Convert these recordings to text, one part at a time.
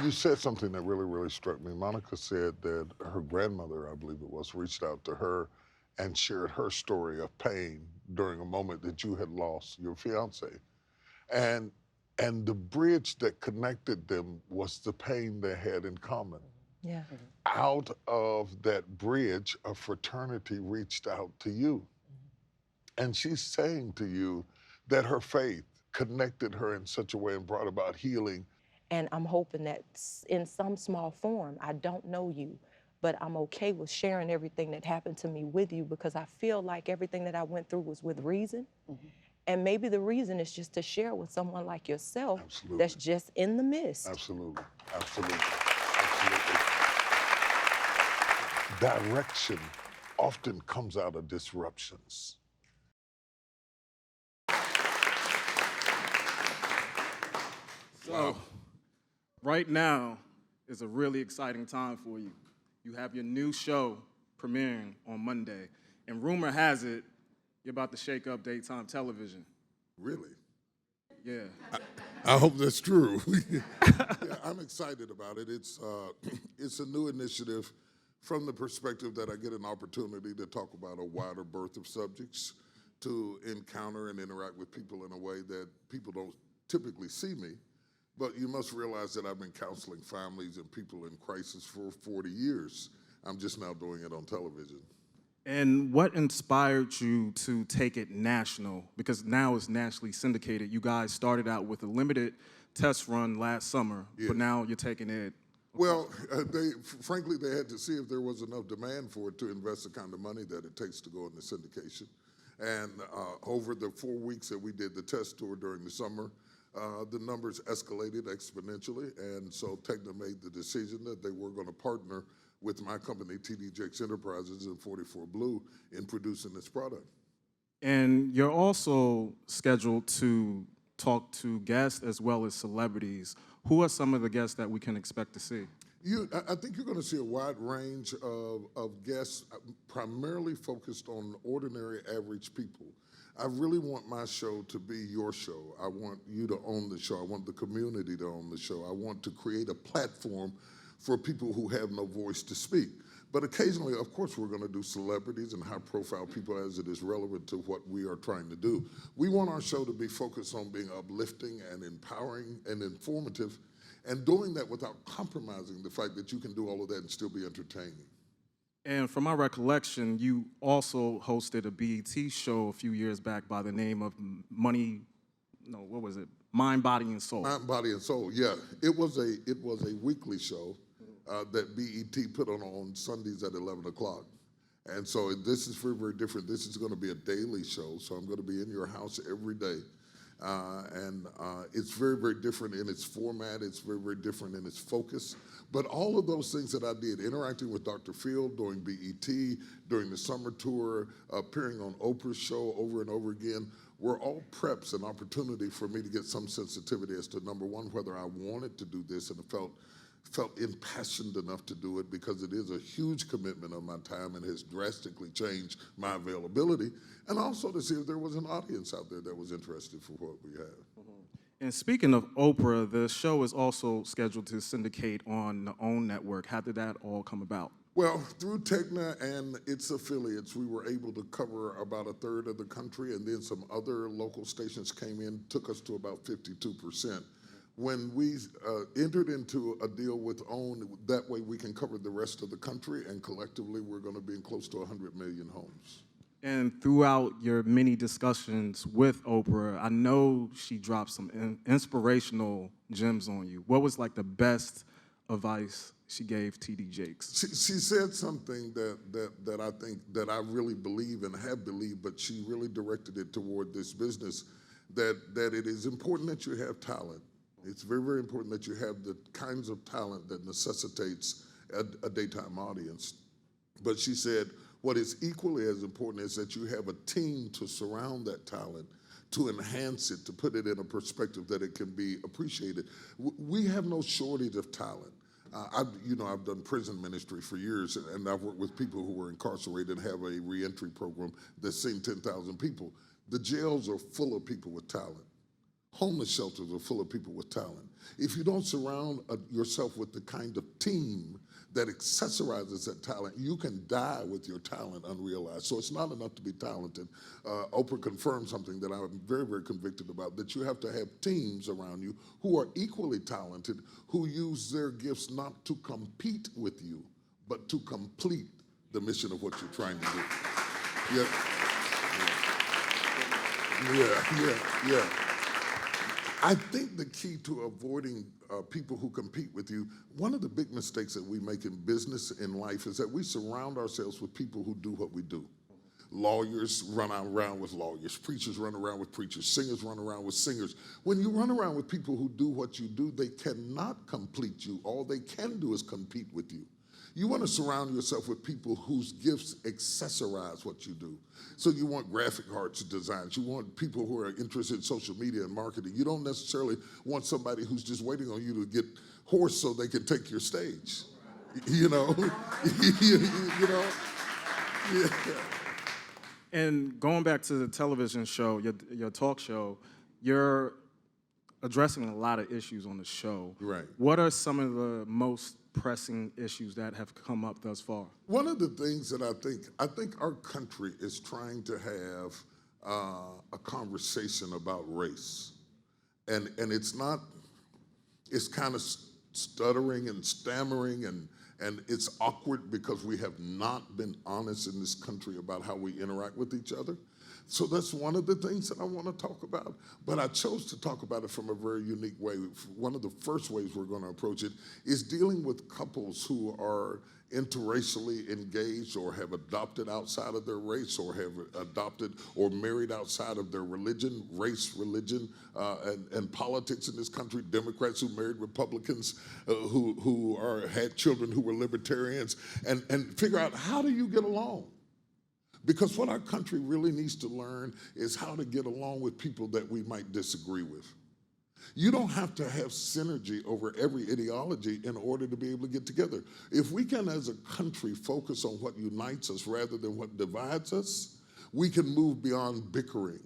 You said something that really, really struck me. Monica said that her grandmother, I believe it was, reached out to her and shared her story of pain during a moment that you had lost your fiance. And and the bridge that connected them was the pain they had in common. Yeah. Out of that bridge, a fraternity reached out to you. And she's saying to you that her faith connected her in such a way and brought about healing. And I'm hoping that in some small form, I don't know you, but I'm okay with sharing everything that happened to me with you because I feel like everything that I went through was with reason. And maybe the reason is just to share with someone like yourself that's Absolutely. just in the midst. Absolutely. Absolutely. Absolutely. Direction often comes out of disruptions. So, right now is a really exciting time for you. You have your new show premiering on Monday, and rumor has it you're about to shake up daytime television. Really? Yeah. I hope that's true. Yeah, I'm excited about it. It's a new initiative from the perspective that I get an opportunity to talk about a wider berth of subjects, to encounter and interact with people in a way that people don't typically see me. But you must realize that I've been counseling families and people in crisis for 40 years. I'm just now doing it on television. And what inspired you to take it national? Because now it's nationally syndicated. You guys started out with a limited test run last summer, Yes. but now you're taking it. Well, frankly, they had to see if there was enough demand for it to invest the kind of money that it takes to go into syndication. And over the 4 weeks that we did the test tour during the summer, the numbers escalated exponentially. And so Tegna made the decision that they were going to partner with my company, TD Jakes Enterprises and 44 Blue, in producing this product. And you're also scheduled to talk to guests as well as celebrities. Who are some of the guests that we can expect to see? I think you're going to see a wide range of guests, primarily focused on ordinary, average people. I really want my show to be your show. I want you to own the show. I want the community to own the show. I want to create a platform for people who have no voice to speak. But occasionally, of course, we're going to do celebrities and high-profile people as it is relevant to what we are trying to do. We want our show to be focused on being uplifting and empowering and informative, and doing that without compromising the fact that you can do all of that and still be entertaining. And from my recollection, you also hosted a BET show a few years back by the name of Money, no, what was it? Mind, Body, and Soul. Mind, Body, and Soul, yeah. It was a weekly show that BET put on Sundays at 11 o'clock. And so this is very, very different. This is going to be a daily show, so I'm going to be in your house every day. And it's very, very different in its format. It's very, very different in its focus. But all of those things that I did, interacting with Dr. Phil during BET, during the summer tour, appearing on Oprah's show over and over again, were all preps and opportunity for me to get some sensitivity as to, number one, whether I wanted to do this and felt impassioned enough to do it, because it is a huge commitment of my time and has drastically changed my availability, and also to see if there was an audience out there that was interested for what we have. And speaking of Oprah, the show is also scheduled to syndicate on the OWN network. How did that all come about? Well, through Tegna and its affiliates, we were able to cover about a third of the country, and then some other local stations came in, took us to about 52%. When we entered into a deal with OWN, that way we can cover the rest of the country, and collectively we're going to be in close to 100 million homes. And throughout your many discussions with Oprah, I know she dropped some inspirational gems on you. What was like the best advice she gave TD Jakes? She said something that I think that I really believe and have believed, but she really directed it toward this business, that it is important that you have talent. It's very, very important that you have the kinds of talent that necessitates a daytime audience. But she said, what is equally as important is that you have a team to surround that talent, to enhance it, to put it in a perspective that it can be appreciated. We have no shortage of talent. I've done prison ministry for years, and I've worked with people who were incarcerated and have a reentry program that's seen 10,000 people. The jails are full of people with talent. homeless shelters are full of people with talent. If you don't surround yourself with the kind of team that accessorizes that talent, you can die with your talent unrealized. So it's not enough to be talented. Oprah confirmed something that I'm very, very convicted about, that you have to have teams around you who are equally talented, who use their gifts not to compete with you, but to complete the mission of what you're trying to do. Yeah. I think the key to avoiding people who compete with you, one of the big mistakes that we make in business, in life, is that we surround ourselves with people who do what we do. Lawyers run around with lawyers, preachers run around with preachers, singers run around with singers. When you run around with people who do what you do, they cannot complete you. All they can do is compete with you. You want to surround yourself with people whose gifts accessorize what you do. So you want graphic arts designers. You want people who are interested in social media and marketing. You don't necessarily want somebody who's just waiting on you to get hoarse so they can take your stage. You know? you know? Yeah. And going back to the television show, your talk show, you're addressing a lot of issues on the show. Right. What are some of the most pressing issues that have come up thus far? One of the things that I think our country is trying to have a conversation about race. And it's not, it's kind of stuttering and stammering, and it's awkward because we have not been honest in this country about how we interact with each other. So that's one of the things that I want to talk about. But I chose to talk about it from a very unique way. One of the first ways we're going to approach it is dealing with couples who are interracially engaged or have adopted outside of their race, or have adopted or married outside of their religion, race, religion, and politics in this country. Democrats who married Republicans, who had children who were libertarians, and figure out, how do you get along? Because what our country really needs to learn is how to get along with people that we might disagree with. You don't have to have synergy over every ideology in order to be able to get together. If we can, as a country, focus on what unites us rather than what divides us, we can move beyond bickering.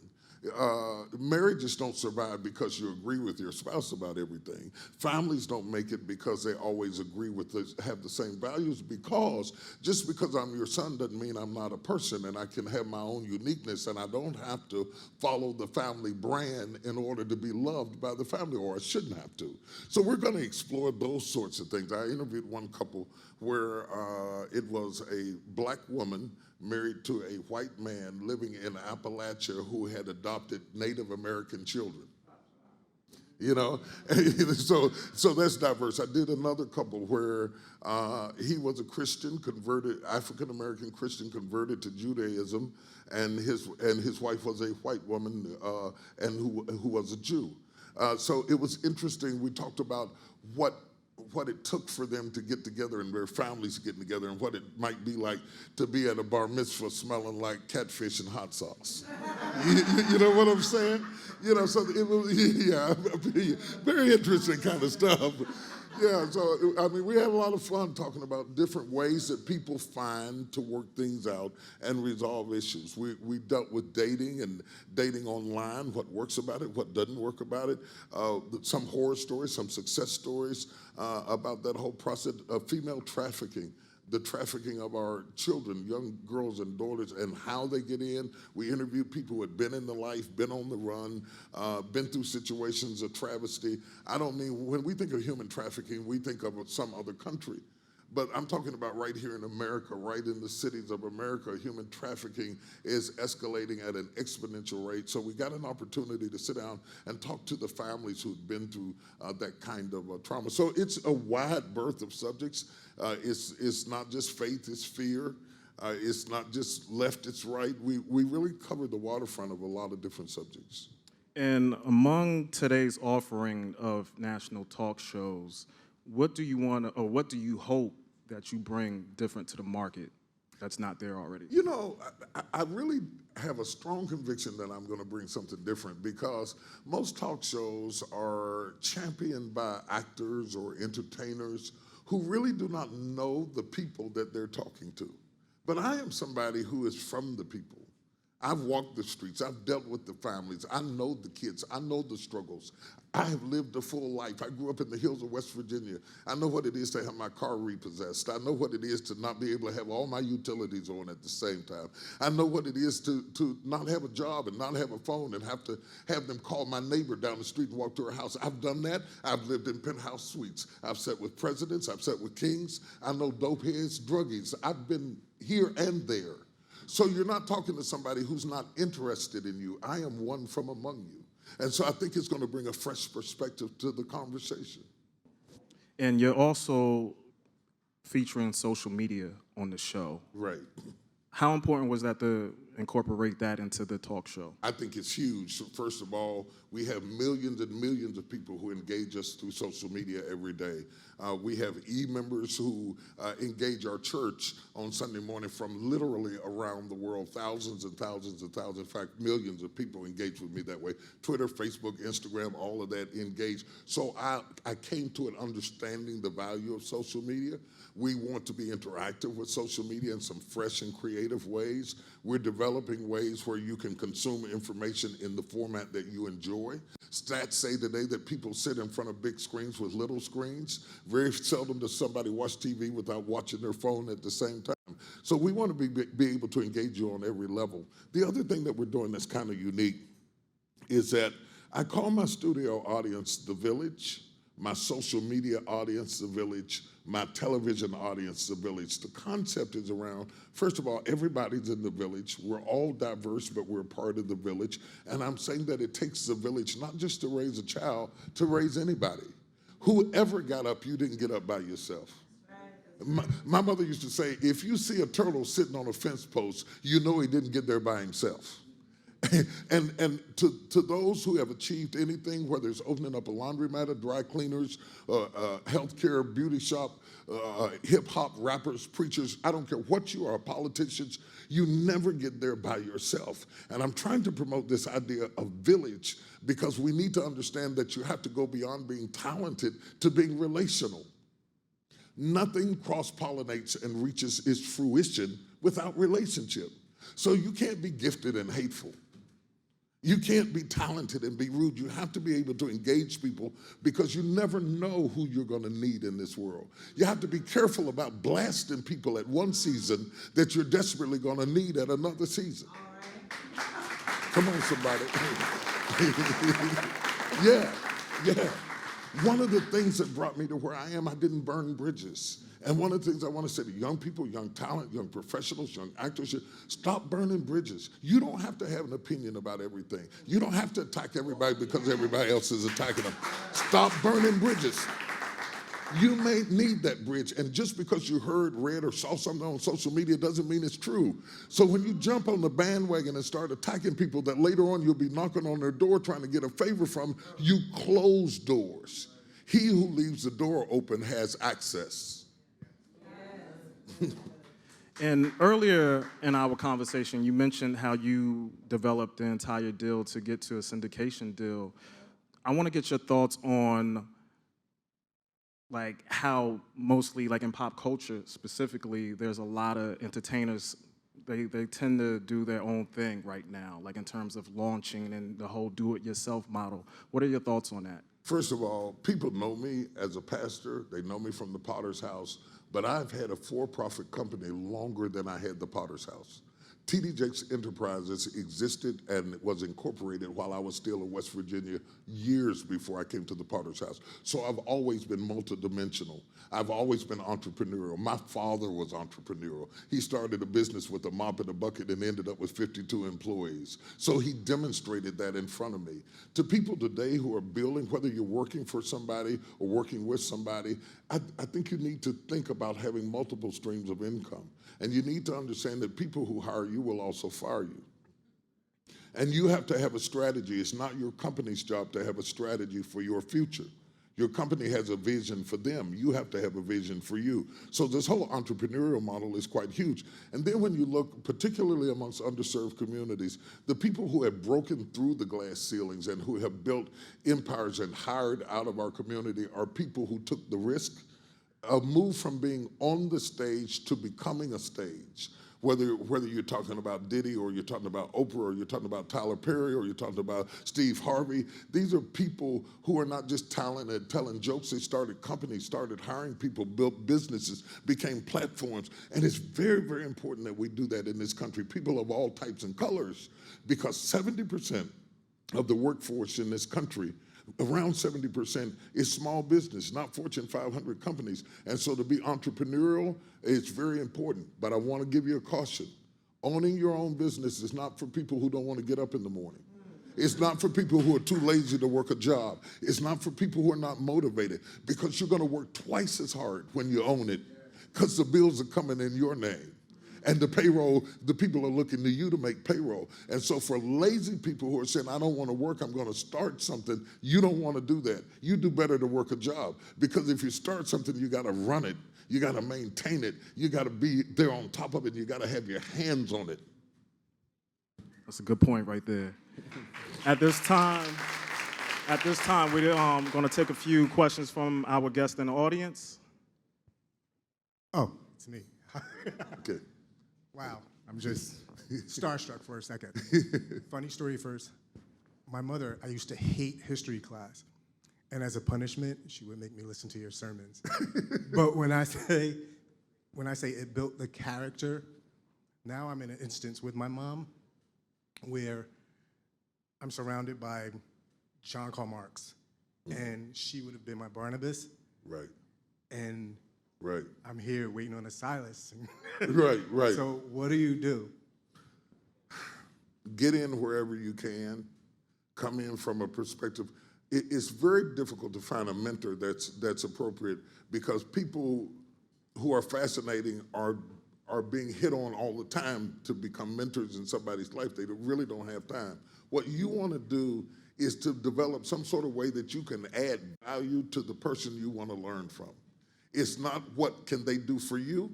Marriages don't survive because you agree with your spouse about everything. Families don't make it because they always agree with have the same values, because just because I'm your son doesn't mean I'm not a person, and I can have my own uniqueness, and I don't have to follow the family brand in order to be loved by the family, or I shouldn't have to. So we're going to explore those sorts of things. I interviewed one couple where it was a black woman married to a white man living in Appalachia who had adopted Native American children. You know, so that's diverse. I did another couple where he was a Christian, converted, African-American Christian, converted to Judaism, and his wife was a white woman and who was a Jew. So it was interesting. We talked about what it took for them to get together, and their families getting together, and what it might be like to be at a bar mitzvah smelling like catfish and hot sauce. You know what I'm saying? You know, so it was, yeah, very interesting kind of stuff. Yeah, so, I mean, we had a lot of fun talking about different ways that people find to work things out and resolve issues. We dealt with dating and dating online, what works about it, what doesn't work about it, some horror stories, some success stories about that whole process of female trafficking, the trafficking of our children, young girls and daughters, and how they get in. We interviewed people who had been in the life, been on the run, been through situations of travesty. I don't mean, when we think of human trafficking, we think of some other country. But I'm talking about right here in America, right in the cities of America. Human trafficking is escalating at an exponential rate. So we got an opportunity to sit down and talk to the families who've been through that kind of trauma. So it's a wide berth of subjects. It's not just faith, it's fear. It's not just left, it's right. We really cover the waterfront of a lot of different subjects. And among today's offering of national talk shows, what do you want to, or what do you hope that you bring different to the market that's not there already? You know, I really have a strong conviction that I'm going to bring something different, because most talk shows are championed by actors or entertainers who really do not know the people that they're talking to. But I am somebody who is from the people. I've walked the streets. I've dealt with the families. I know the kids. I know the struggles. I have lived a full life. I grew up in the hills of West Virginia. I know what it is to have my car repossessed. I know what it is to not be able to have all my utilities on at the same time. I know what it is to not have a job and not have a phone and have to have them call my neighbor down the street and walk to her house. I've done that. I've lived in penthouse suites. I've sat with presidents. I've sat with kings. I know dope heads, druggies. I've been here and there. So you're not talking to somebody who's not interested in you. I am one from among you. And so I think it's going to bring a fresh perspective to the conversation. And you're also featuring social media on the show. Right. How important was that to incorporate that into the talk show? I think it's huge. So first of all, we have millions and millions of people who engage us through social media every day. We have e-members who engage our church on Sunday morning from literally around the world, thousands and thousands and thousands, in fact, millions of people engage with me that way. Twitter, Facebook, Instagram, all of that engage. So I came to an understanding the value of social media. We want to be interactive with social media in some fresh and creative ways. We're developing ways where you can consume information in the format that you enjoy. Stats say today that people sit in front of big screens with little screens. Very seldom does somebody watch TV without watching their phone at the same time. So we want to be able to engage you on every level. The other thing that we're doing that's kind of unique is that I call my studio audience the village, my social media audience the village, my television audience the village. The concept is around, first of all, everybody's in the village. We're all diverse, but we're part of the village. And I'm saying that it takes the village not just to raise a child, to raise anybody. Whoever got up, you didn't get up by yourself. My mother used to say, if you see a turtle sitting on a fence post, you know he didn't get there by himself. And to those who have achieved anything, whether it's opening up a laundromat, a dry cleaners, healthcare, beauty shop, hip hop, rappers, preachers, I don't care what you are, politicians, you never get there by yourself. And I'm trying to promote this idea of village because we need to understand that you have to go beyond being talented to being relational. Nothing cross-pollinates and reaches its fruition without relationship. So you can't be gifted and hateful. You can't be talented and be rude. You have to be able to engage people because you never know who you're going to need in this world. You have to be careful about blasting people at one season that you're desperately going to need at another season. Come on, somebody. Yeah. One of the things that brought me to where I am, I didn't burn bridges. And one of the things I want to say to young people, young talent, young professionals, young actors, stop burning bridges. You don't have to have an opinion about everything. You don't have to attack everybody because everybody else is attacking them. Stop burning bridges. You may need that bridge, and just because you heard, read, or saw something on social media doesn't mean it's true. So when you jump on the bandwagon and start attacking people that later on you'll be knocking on their door trying to get a favor from, you close doors. He who leaves the door open has access. And earlier in our conversation, you mentioned how you developed the entire deal to get to a syndication deal. I want to get your thoughts on like how mostly like in pop culture specifically, there's a lot of entertainers, they tend to do their own thing right now, like in terms of launching and the whole do-it-yourself model. What are your thoughts on that? First of all, people know me as a pastor. They know me from the Potter's House, but I've had a for-profit company longer than I had the Potter's House. T.D. Jakes Enterprises existed and was incorporated while I was still in West Virginia years before I came to the Potter's House. So I've always been multidimensional. I've always been entrepreneurial. My father was entrepreneurial. He started a business with a mop and a bucket and ended up with 52 employees. So he demonstrated that in front of me. To people today who are building, whether you're working for somebody or working with somebody, I think you need to think about having multiple streams of income. And you need to understand that people who hire you will also fire you. And you have to have a strategy. It's not your company's job to have a strategy for your future. Your company has a vision for them. You have to have a vision for you. So this whole entrepreneurial model is quite huge. And then when you look, particularly amongst underserved communities, the people who have broken through the glass ceilings and who have built empires and hired out of our community are people who took the risk, a move from being on the stage to becoming a stage. whether you're talking about Diddy or you're talking about Oprah or you're talking about Tyler Perry or you're talking about Steve Harvey. These are people who are not just talented telling jokes. They started companies, started hiring people, built businesses, became platforms. And it's very, very important that we do that in this country, people of all types and colors, because 70% of the workforce in this country, around 70%, is small business, not Fortune 500 companies. And so to be entrepreneurial, it's very important. But I want to give you a caution. Owning your own business is not for people who don't want to get up in the morning. It's not for people who are too lazy to work a job. It's not for people who are not motivated, because you're going to work twice as hard when you own it, because the bills are coming in your name. And the payroll, the people are looking to you to make payroll. And so for lazy people who are saying, I don't want to work, I'm going to start something, you don't want to do that. You do better to work a job. Because if you start something, you got to run it. You got to maintain it. You got to be there on top of it. You got to have your hands on it. That's a good point right there. At this time, we're going to take a few questions from our guests in the audience. Oh, it's me. Okay. Wow, I'm just starstruck for a second. Funny story first. My mother, I used to hate history class. And as a punishment, she would make me listen to your sermons. But when I say it built the character, now I'm in an instance with my mom where I'm surrounded by John Karl Marx. And she would have been my Barnabas. Right. And right. I'm here waiting on a Silas. Right. So what do you do? Get in wherever you can. Come in from a perspective. It's very difficult to find a mentor that's appropriate, because people who are fascinating are being hit on all the time to become mentors in somebody's life. They really don't have time. What you want to do is to develop some sort of way that you can add value to the person you want to learn from. It's not what can they do for you.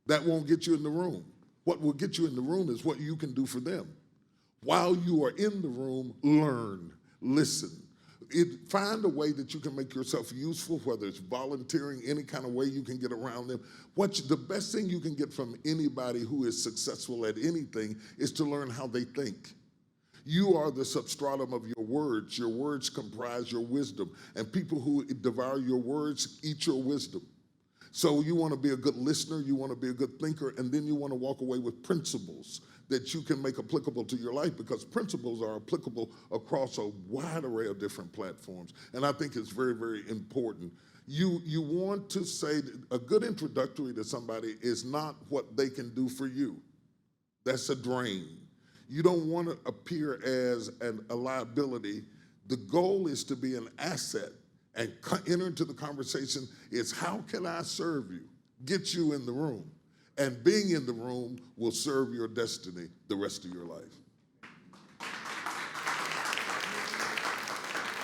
That won't get you in the room. What will get you in the room is what you can do for them. While you are in the room, learn, listen. Find a way that you can make yourself useful, whether it's volunteering, any kind of way you can get around them. The best thing you can get from anybody who is successful at anything is to learn how they think. You are the substratum of your words. Your words comprise your wisdom. And people who devour your words eat your wisdom. So you want to be a good listener, you want to be a good thinker, and then you want to walk away with principles that you can make applicable to your life, because principles are applicable across a wide array of different platforms. And I think it's very, very important. You want to say a good introductory to somebody is not what they can do for you. That's a drain. You don't want to appear as a liability. The goal is to be an asset and enter into the conversation. It's how can I serve you? Get you in the room. And being in the room will serve your destiny the rest of your life.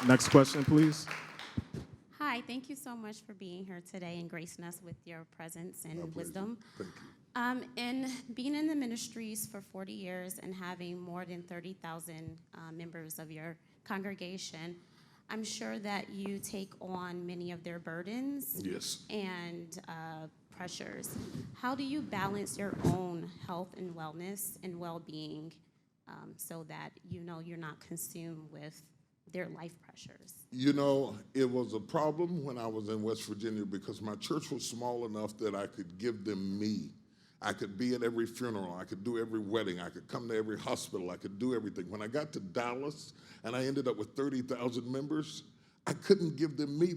Next question, please. Hi, thank you so much for being here today and gracing us with your presence and wisdom. Thank you. And being in the ministries for 40 years and having more than 30,000 members of your congregation, I'm sure that you take on many of their burdens. Yes. And pressures. How do you balance your own health and wellness and well-being so that you know you're not consumed with their life pressures? You know, it was a problem when I was in West Virginia, because my church was small enough that I could give them me. I could be at every funeral. I could do every wedding. I could come to every hospital. I could do everything. When I got to Dallas and I ended up with 30,000 members, I couldn't give them me.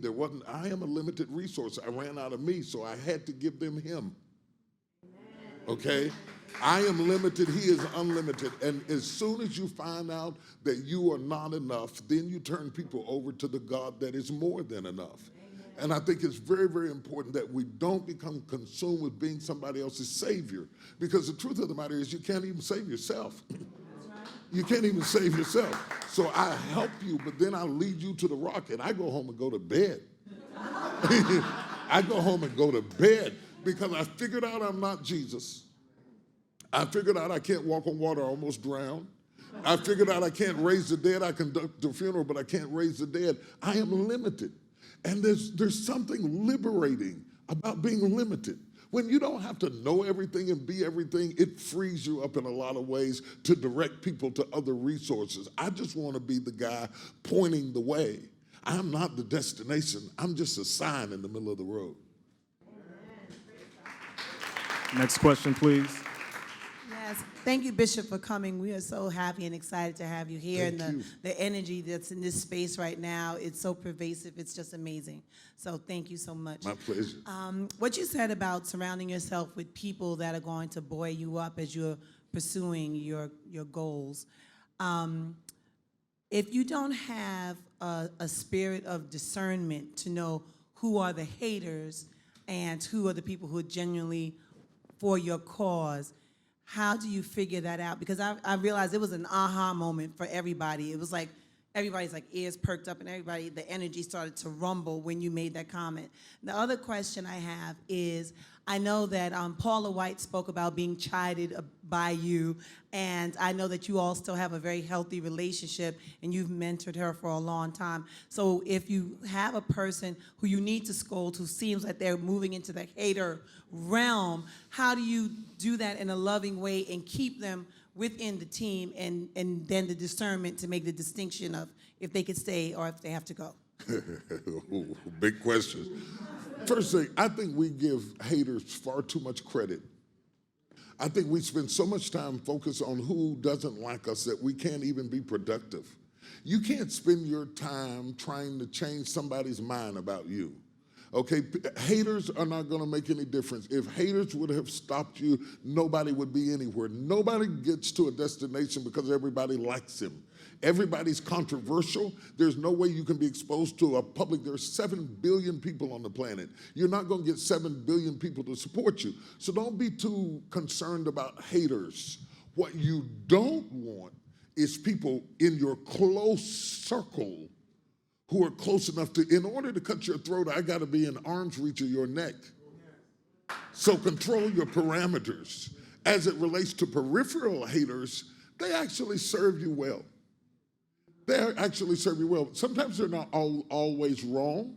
I am a limited resource. I ran out of me, so I had to give them him. Okay? I am limited, he is unlimited. And as soon as you find out that you are not enough, then you turn people over to the God that is more than enough. And I think it's very, very important that we don't become consumed with being somebody else's savior. Because the truth of the matter is you can't even save yourself. You can't even save yourself. So I help you, but then I lead you to the rock, and I go home and go to bed. I go home and go to bed because I figured out I'm not Jesus. I figured out I can't walk on water, I almost drowned. I figured out I can't raise the dead. I conduct the funeral, but I can't raise the dead. I am limited. And there's something liberating about being limited. When you don't have to know everything and be everything, it frees you up in a lot of ways to direct people to other resources. I just want to be the guy pointing the way. I'm not the destination. I'm just a sign in the middle of the road. Next question, please. Yes, thank you, Bishop, for coming. We are so happy and excited to have you here. Thank you. The energy that's in this space right now, it's so pervasive. It's just amazing. So thank you so much. My pleasure. What you said about surrounding yourself with people that are going to buoy you up as you're pursuing your goals. If you don't have a spirit of discernment to know who are the haters and who are the people who are genuinely for your cause, how do you figure that out? Because I realized it was an aha moment for everybody. It was like everybody's like ears perked up and the energy started to rumble when you made that comment. The other question I have is, I know that Paula White spoke about being chided by you, and I know that you all still have a very healthy relationship and you've mentored her for a long time. So if you have a person who you need to scold who seems like they're moving into the hater realm, how do you do that in a loving way and keep them within the team and then the discernment to make the distinction of if they could stay or if they have to go? Ooh, big question. First thing, I think we give haters far too much credit. I think we spend so much time focused on who doesn't like us that we can't even be productive. You can't spend your time trying to change somebody's mind about you. Okay, haters are not going to make any difference. If haters would have stopped you, nobody would be anywhere. Nobody gets to a destination because everybody likes him. Everybody's controversial. There's no way you can be exposed to a public. There's 7 billion people on the planet. You're not going to get 7 billion people to support you. So don't be too concerned about haters. What you don't want is people in your close circle who are close enough to, in order to cut your throat, I got to be in arm's reach of your neck. So control your parameters. As it relates to peripheral haters, they actually serve you well. They actually serve you well. Sometimes they're not always wrong.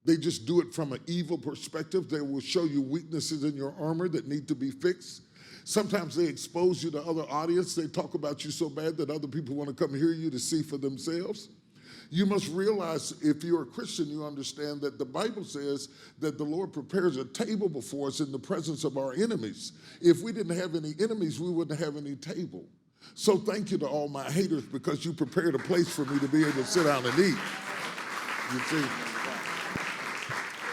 They just do it from an evil perspective. They will show you weaknesses in your armor that need to be fixed. Sometimes they expose you to other audience. They talk about you so bad that other people want to come hear you to see for themselves. You must realize, if you're a Christian, you understand that the Bible says that the Lord prepares a table before us in the presence of our enemies. If we didn't have any enemies, we wouldn't have any table. So thank you to all my haters, because you prepared a place for me to be able to sit down and eat. You see?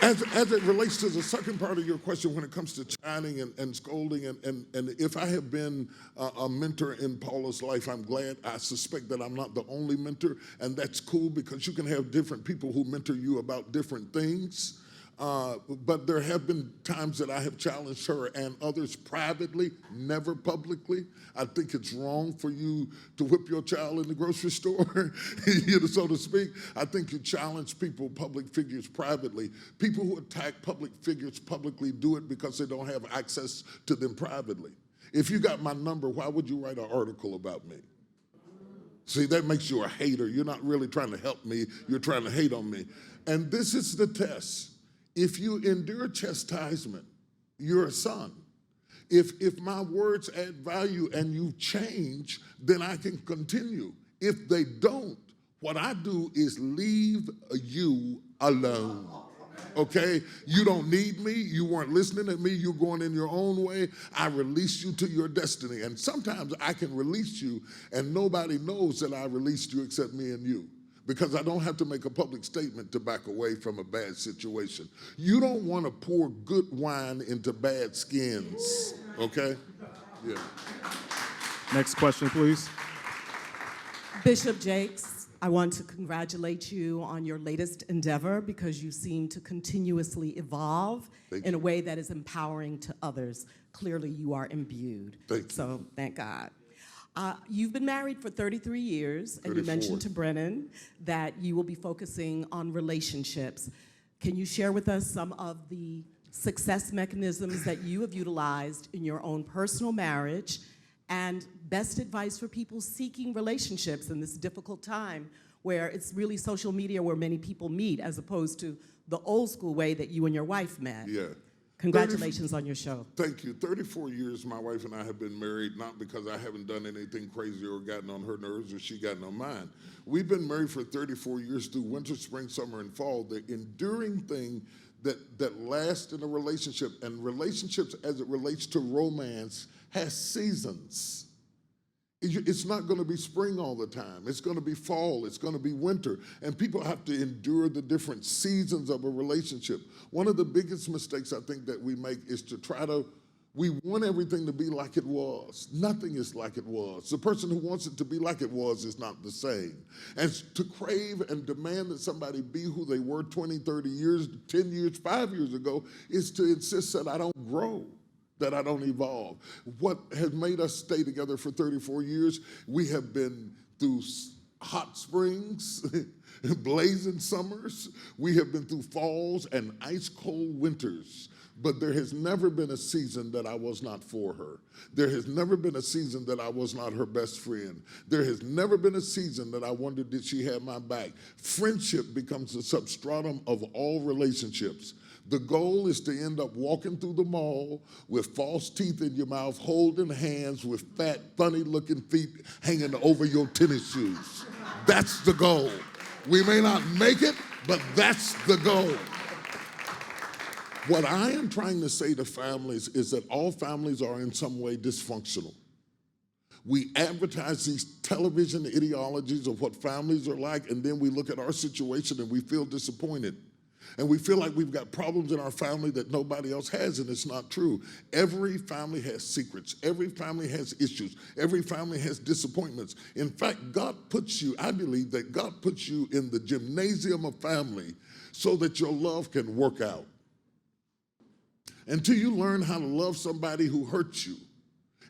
As it relates to the second part of your question, when it comes to chiding and scolding, and if I have been a mentor in Paula's life, I'm glad. I suspect that I'm not the only mentor, and that's cool, because you can have different people who mentor you about different things. But there have been times that I have challenged her and others privately, never publicly. I think it's wrong for you to whip your child in the grocery store, so to speak. I think you challenge people, public figures, privately. People who attack public figures publicly do it because they don't have access to them privately. If you got my number, why would you write an article about me? See, that makes you a hater. You're not really trying to help me. You're trying to hate on me. And this is the test. If you endure chastisement, you're a son. If my words add value and you change, then I can continue. If they don't, what I do is leave you alone. Okay? You don't need me. You weren't listening to me. You're going in your own way. I release you to your destiny. And sometimes I can release you and nobody knows that I released you except me and you, because I don't have to make a public statement to back away from a bad situation. You don't want to pour good wine into bad skins, okay? Yeah. Next question, please. Bishop Jakes, I want to congratulate you on your latest endeavor, because you seem to continuously evolve in a way that is empowering to others. Clearly, you are imbued. Thank you. So thank God. You've been married for 33 years, and 34. you mentioned to Brennan that you will be focusing on relationships. Can you share with us some of the success mechanisms that you have utilized in your own personal marriage, and best advice for people seeking relationships in this difficult time where it's really social media where many people meet, as opposed to the old school way that you and your wife met? Yeah. Congratulations on your show. Thank you. 34 years my wife and I have been married, not because I haven't done anything crazy or gotten on her nerves or she gotten on mine. We've been married for 34 years through winter, spring, summer, and fall. The enduring thing that lasts in a relationship, and relationships as it relates to romance has seasons. It's not going to be spring all the time. It's going to be fall. It's going to be winter. And people have to endure the different seasons of a relationship. One of the biggest mistakes I think that we make is we want everything to be like it was. Nothing is like it was. The person who wants it to be like it was is not the same. And to crave and demand that somebody be who they were 20, 30 years, 10 years, 5 years ago is to insist that I don't grow, that I don't evolve. What has made us stay together for 34 years, we have been through hot springs, blazing summers. We have been through falls and ice cold winters. But there has never been a season that I was not for her. There has never been a season that I was not her best friend. There has never been a season that I wondered did she have my back. Friendship becomes the substratum of all relationships. The goal is to end up walking through the mall with false teeth in your mouth, holding hands with fat, funny-looking feet hanging over your tennis shoes. That's the goal. We may not make it, but that's the goal. What I am trying to say to families is that all families are in some way dysfunctional. We advertise these television ideologies of what families are like, and then we look at our situation and we feel disappointed. And we feel like we've got problems in our family that nobody else has, and it's not true. Every family has secrets. Every family has issues. Every family has disappointments. In fact, I believe that God puts you in the gymnasium of family so that your love can work out. Until you learn how to love somebody who hurts you,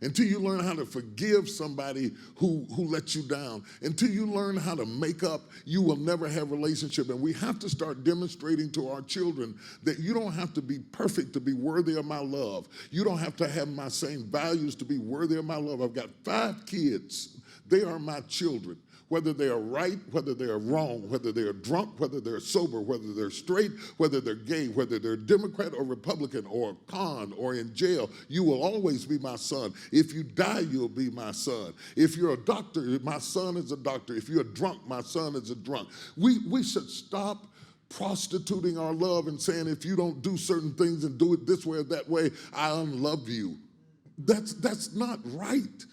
until you learn how to forgive somebody who let you down, until you learn how to make up, you will never have a relationship. And we have to start demonstrating to our children that you don't have to be perfect to be worthy of my love. You don't have to have my same values to be worthy of my love. I've got 5 kids. They are my children. Whether they are right, whether they are wrong, whether they are drunk, whether they're sober, whether they're straight, whether they're gay, whether they're Democrat or Republican or con or in jail, you will always be my son. If you die, you'll be my son. If you're a doctor, my son is a doctor. If you're a drunk, my son is a drunk. We should stop prostituting our love and saying, if you don't do certain things and do it this way or that way, I unlove you. That's not right.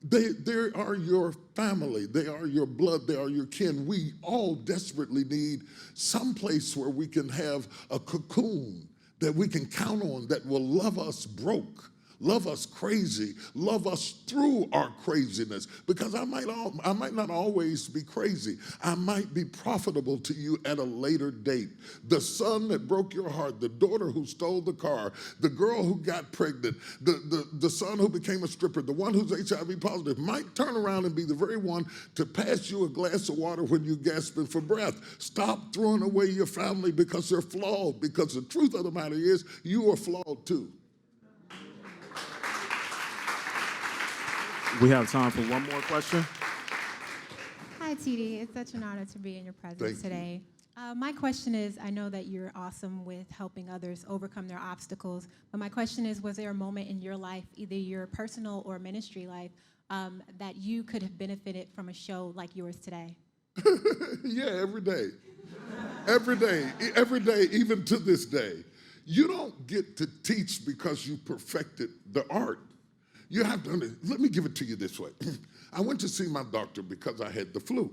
They are your family. They are your blood. They are your kin. We all desperately need some place where we can have a cocoon that we can count on that will love us broke, love us crazy, love us through our craziness. Because I might not always be crazy. I might be profitable to you at a later date. The son that broke your heart, the daughter who stole the car, the girl who got pregnant, the son who became a stripper, the one who's HIV positive might turn around and be the very one to pass you a glass of water when you're gasping for breath. Stop throwing away your family because they're flawed, because the truth of the matter is you are flawed too. We have time for one more question. Hi, TD. It's such an honor to be in your presence Thank you. today. My question is, I know that you're awesome with helping others overcome their obstacles, but my question is, was there a moment in your life, either your personal or ministry life, that you could have benefited from a show like yours today? Yeah, every day. Every day, even to this day. You don't get to teach because you perfected the art. You have to, let me give it to you this way. I went to see my doctor because I had the flu.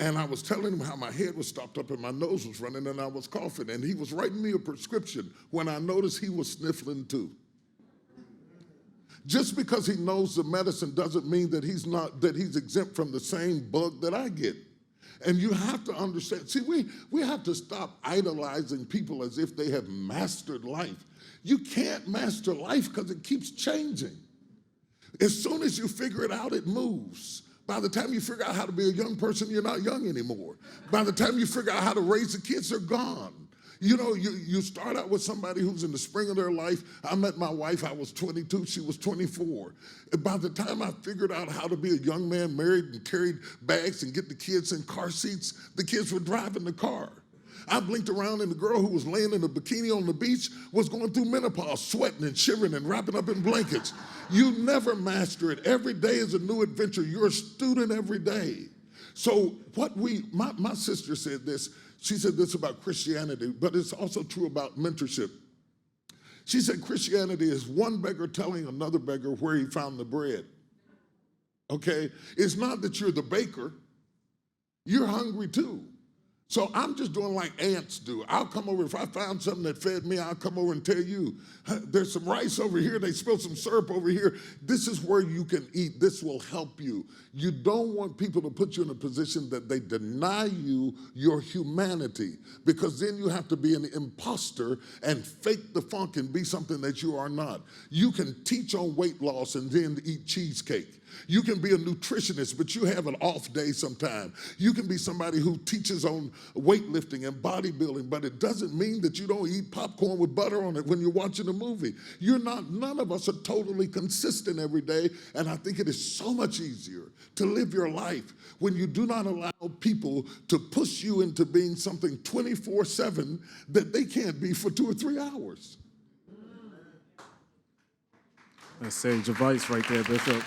And I was telling him how my head was stopped up and my nose was running and I was coughing. And he was writing me a prescription when I noticed he was sniffling too. Just because he knows the medicine doesn't mean that he's exempt from the same bug that I get. And you have to understand, see, we have to stop idolizing people as if they have mastered life. You can't master life because it keeps changing. As soon as you figure it out, it moves. By the time you figure out how to be a young person, you're not young anymore. By the time you figure out how to raise the kids, they're gone. You know, you start out with somebody who's in the spring of their life. I met my wife, I was 22, she was 24. And by the time I figured out how to be a young man, married and carried bags and get the kids in car seats, the kids were driving the car. I blinked around and the girl who was laying in a bikini on the beach was going through menopause, sweating and shivering and wrapping up in blankets. You never master it. Every day is a new adventure. You're a student every day. So my sister said this, she said this about Christianity, but it's also true about mentorship. She said Christianity is one beggar telling another beggar where he found the bread. Okay? It's not that you're the baker. You're hungry too. So I'm just doing like ants do. I'll come over, if I found something that fed me, I'll come over and tell you, there's some rice over here, they spilled some syrup over here. This is where you can eat. This will help you. You don't want people to put you in a position that they deny you your humanity, because then you have to be an imposter and fake the funk and be something that you are not. You can teach on weight loss and then eat cheesecake. You can be a nutritionist, but you have an off day sometime. You can be somebody who teaches on weightlifting and bodybuilding, but it doesn't mean that you don't eat popcorn with butter on it when you're watching a movie. None of us are totally consistent every day, and I think it is so much easier to live your life when you do not allow people to push you into being something 24/7 that they can't be for 2 or 3 hours. That's sage advice right there, Bishop.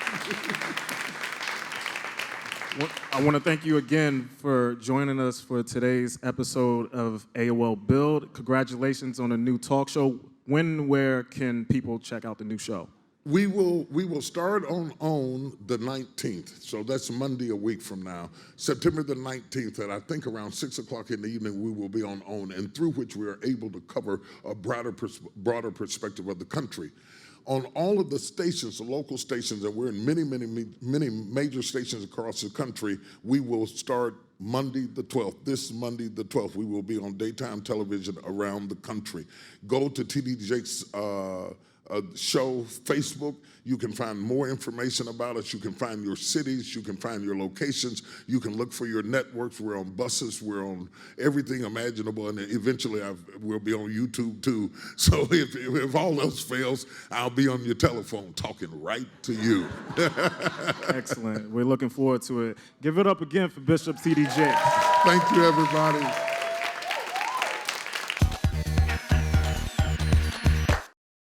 I want to thank you again for joining us for today's episode of AOL Build. Congratulations on a new talk show. When and where can people check out the new show? We will start on OWN the 19th, so that's Monday a week from now. September the 19th, at I think around 6 o'clock in the evening, we will be on OWN, and through which we are able to cover a broader perspective of the country. On all of the stations, the local stations, and we're in many major stations across the country, we will start Monday the 12th. This Monday the 12th, we will be on daytime television around the country. Go to TD Jake's show, Facebook. You can find more information about us. You can find your cities. You can find your locations. You can look for your networks. We're on buses. We're on everything imaginable. And eventually we'll be on YouTube too. So if all else fails, I'll be on your telephone talking right to you. Excellent. We're looking forward to it. Give it up again for Bishop T.D. Jakes. Thank you, everybody.